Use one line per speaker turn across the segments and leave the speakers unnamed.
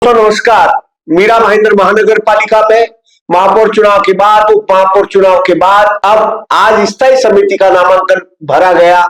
नमस्कार। मीरा भाईंदर महानगर पालिका में महापौर चुनाव के बाद, उप महापौर चुनाव के बाद अब आज स्थायी समिति का नामांकन भरा गया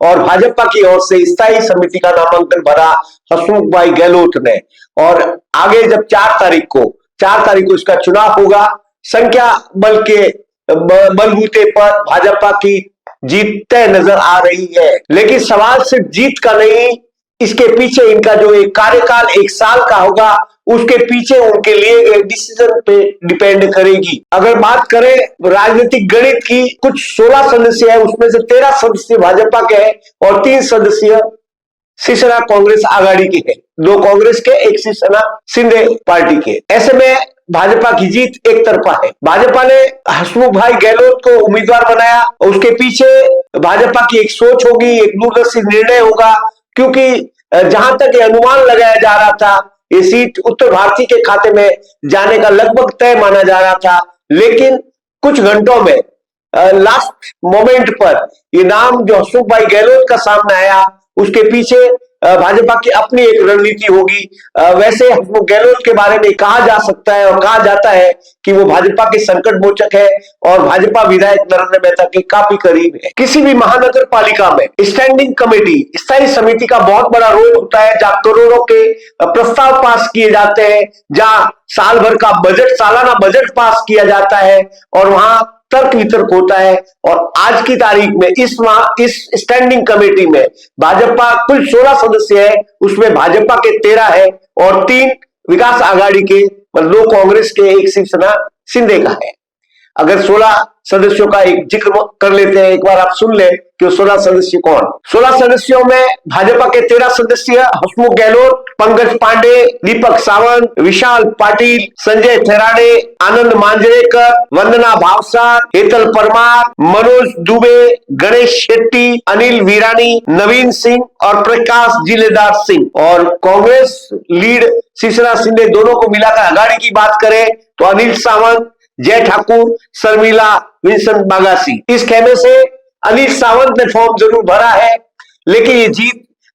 और भाजपा की ओर से स्थायी समिति का नामांकन भरा हसमुख भाई गहलोत ने। और आगे जब 4 तारीख को इसका चुनाव होगा, संख्या बल के बलबूते पर भाजपा की जीत तय नजर आ रही है। लेकिन सवाल सिर्फ जीत का नहीं, इसके पीछे इनका जो एक कार्यकाल 1 साल का होगा, उसके पीछे उनके लिए एक डिसीजन पे डिपेंड करेगी। अगर बात करें राजनीतिक गणित की, कुछ 16 सदस्य है, उसमें से 13 सदस्य भाजपा के हैं और 3 सदस्य शिवसेना कांग्रेस आघाड़ी के हैं। 2 कांग्रेस के, 1 शिवसेना शिंदे पार्टी के। ऐसे में भाजपा की जीत एक तरफा है। भाजपा ने हसमुख भाई गहलोत को उम्मीदवार बनाया और उसके पीछे भाजपा की एक सोच होगी, एक दूरदर्शी निर्णय होगा, क्योंकि जहां तक ये अनुमान लगाया जा रहा था, ये सीट उत्तर भारतीय के खाते में जाने का लगभग तय माना जा रहा था। लेकिन कुछ घंटों में लास्ट मोमेंट पर ये नाम जो हसमुख भाई गहलोत का सामने आया, उसके पीछे भाजपा की अपनी एक रणनीति होगी। वैसे हसमुख गहलोत के बारे में कहा जा सकता है और कहा जाता है कि वो भाजपा के संकट मोचक है और भाजपा विधायक नरेंद्र मेहता के काफी करीब है। किसी भी महानगर पालिका में स्टैंडिंग कमेटी, स्थायी समिति का बहुत बड़ा रोल होता है, जहां करोड़ों के प्रस्ताव पास किए जाते हैं, जहां साल भर का बजट, सालाना बजट पास किया जाता है और वहां तर्क वितर्क होता है। और आज की तारीख में इस स्टैंडिंग कमेटी में भाजपा कुल 16 सदस्य है, उसमें भाजपा के 13 है और 3 विकास आघाड़ी के, 2 कांग्रेस के, 1 शिवसेना शिंदे का है। अगर 16 सदस्यों का एक जिक्र कर लेते हैं, एक बार आप सुन ले कि 16 सदस्य कौन। 16 सदस्यों में भाजपा के 13 सदस्य हसमुख गहलोत, पंकज पांडे, दीपक सावंत, विशाल पाटिल, संजय थेराडे, आनंद मांजरेकर, वंदना भावसार, हेतल परमार, मनोज दुबे, गणेश शेट्टी, अनिल वीरानी, नवीन सिंह और प्रकाश जिलेदार सिंह। और कांग्रेस लीड शिवसेना शिंदे दोनों को मिलाकर आघाड़ी की बात करें तो अनिल सावंत, जय ठाकुर, शर्मिला, विंसेंट बागासी। इस खेमे से अनिल सावंत ने फॉर्म जरूर भरा है, लेकिन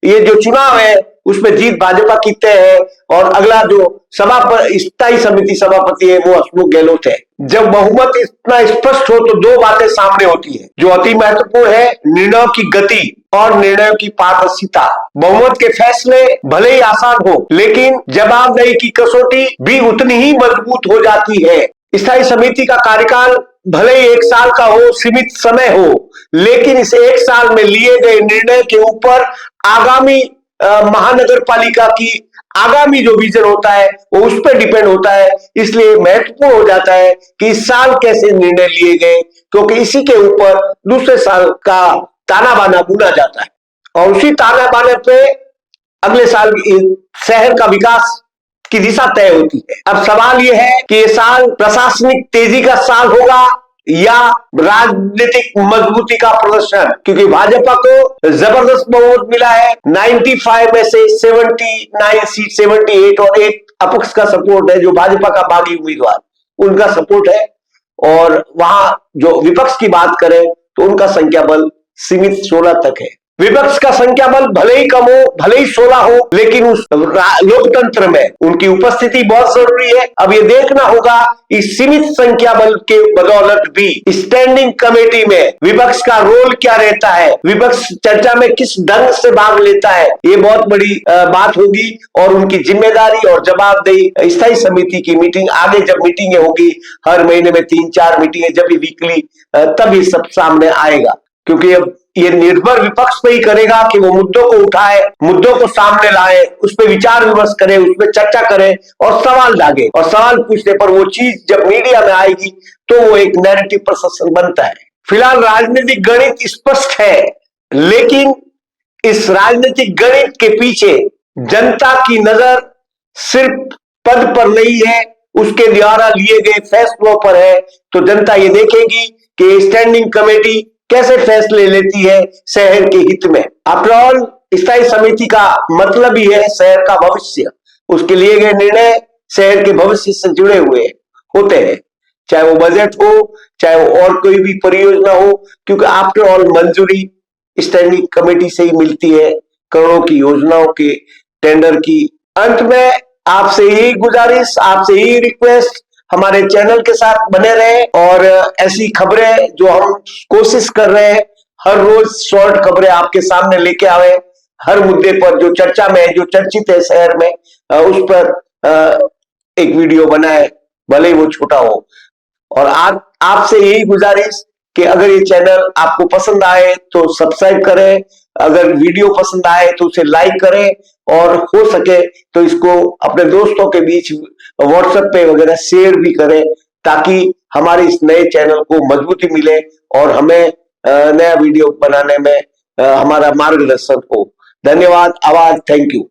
ये जो चुनाव है उसमें जीत भाजपा की तय है। और अगला जो स्थायी समिति सभापति है वो हसमुख गहलोत है। जब बहुमत इतना स्पष्ट हो तो 2 बातें सामने होती है जो अति महत्वपूर्ण है: निर्णयों की गति और निर्णयों की पारदर्शिता। बहुमत के फैसले भले ही आसान हो, लेकिन जवाबदेही की कसौटी भी उतनी ही मजबूत हो जाती है। स्थायी समिति का कार्यकाल भले ही 1 साल का हो, सीमित समय हो, लेकिन इस 1 साल में लिए गए निर्णय के ऊपर आगामी महानगर पालिका की आगामी जो विजन होता है वो उस पर डिपेंड होता है। इसलिए महत्वपूर्ण हो जाता है कि इस साल कैसे निर्णय लिए गए, क्योंकि इसी के ऊपर दूसरे साल का ताना बाना बुना जाता है और उसी ताना बाने पे अगले साल शहर का विकास की दिशा तय होती है। अब सवाल यह है कि ये साल प्रशासनिक तेजी का साल होगा या राजनीतिक मजबूती का प्रदर्शन, क्योंकि भाजपा को जबरदस्त बहुमत मिला है। 95 में से 79 सीट, 78 और 1 अपक्ष का सपोर्ट है, जो भाजपा का बागी उम्मीदवार उनका सपोर्ट है। और वहां जो विपक्ष की बात करें तो उनका संख्या बल सीमित 16 तक है। विपक्ष का संख्या बल भले ही कम हो, भले ही 16 हो, लेकिन उस लोकतंत्र में उनकी उपस्थिति बहुत जरूरी है। अब ये देखना होगा इस सीमित संख्या बल के बदौलत भी स्टैंडिंग कमेटी में विपक्ष का रोल क्या रहता है, विपक्ष चर्चा में किस ढंग से भाग लेता है, ये बहुत बड़ी बात होगी। और उनकी जिम्मेदारी और जवाबदेही स्थायी समिति की मीटिंग, आगे जब मीटिंगें होगी हर महीने में 3-4 मीटिंगें, जब भी वीकली, तब ये सब सामने आएगा। क्योंकि अब ये निर्भर विपक्ष पे ही करेगा कि वो मुद्दों को उठाए, मुद्दों को सामने लाए, उस पर विचार विमर्श करे, उस पर चर्चा करे और सवाल दागे। और सवाल पूछने पर वो चीज जब मीडिया में आएगी तो वो एक नैरेटिव प्रशासन बनता है। फिलहाल राजनीतिक गणित स्पष्ट है, लेकिन इस राजनीतिक गणित के पीछे जनता की नजर सिर्फ पद पर नहीं है, उसके द्वारा लिए गए फैसलों पर है। तो जनता ये देखेगी कि स्टैंडिंग कमेटी कैसे फैसले लेती है शहर के हित में। आफ्टर ऑल स्थायी समिति का मतलब ही है शहर का भविष्य। उसके लिए गए निर्णय शहर के भविष्य से जुड़े हुए होते हैं, चाहे वो बजट हो, चाहे वो और कोई भी परियोजना हो, क्योंकि आफ्टर ऑल मंजूरी स्टैंडिंग कमेटी से ही मिलती है करोड़ों की योजनाओं के टेंडर की। अंत में आपसे यही गुजारिश, आपसे यही रिक्वेस्ट, हमारे चैनल के साथ बने रहे और ऐसी खबरें जो हम कोशिश कर रहे हैं हर रोज शॉर्ट खबरें आपके सामने लेके आवे, हर मुद्दे पर जो चर्चा में है, जो चर्चित है शहर में, उस पर एक वीडियो बनाए, भले ही वो छोटा हो। और आज आपसे यही गुजारिश कि अगर ये चैनल आपको पसंद आए तो सब्सक्राइब करें, अगर वीडियो पसंद आए तो उसे लाइक करें और हो सके तो इसको अपने दोस्तों के बीच व्हाट्सएप पे वगैरह शेयर भी करें, ताकि हमारे इस नए चैनल को मजबूती मिले और हमें नया वीडियो बनाने में हमारा मार्गदर्शन हो। धन्यवाद, आभार, थैंक यू।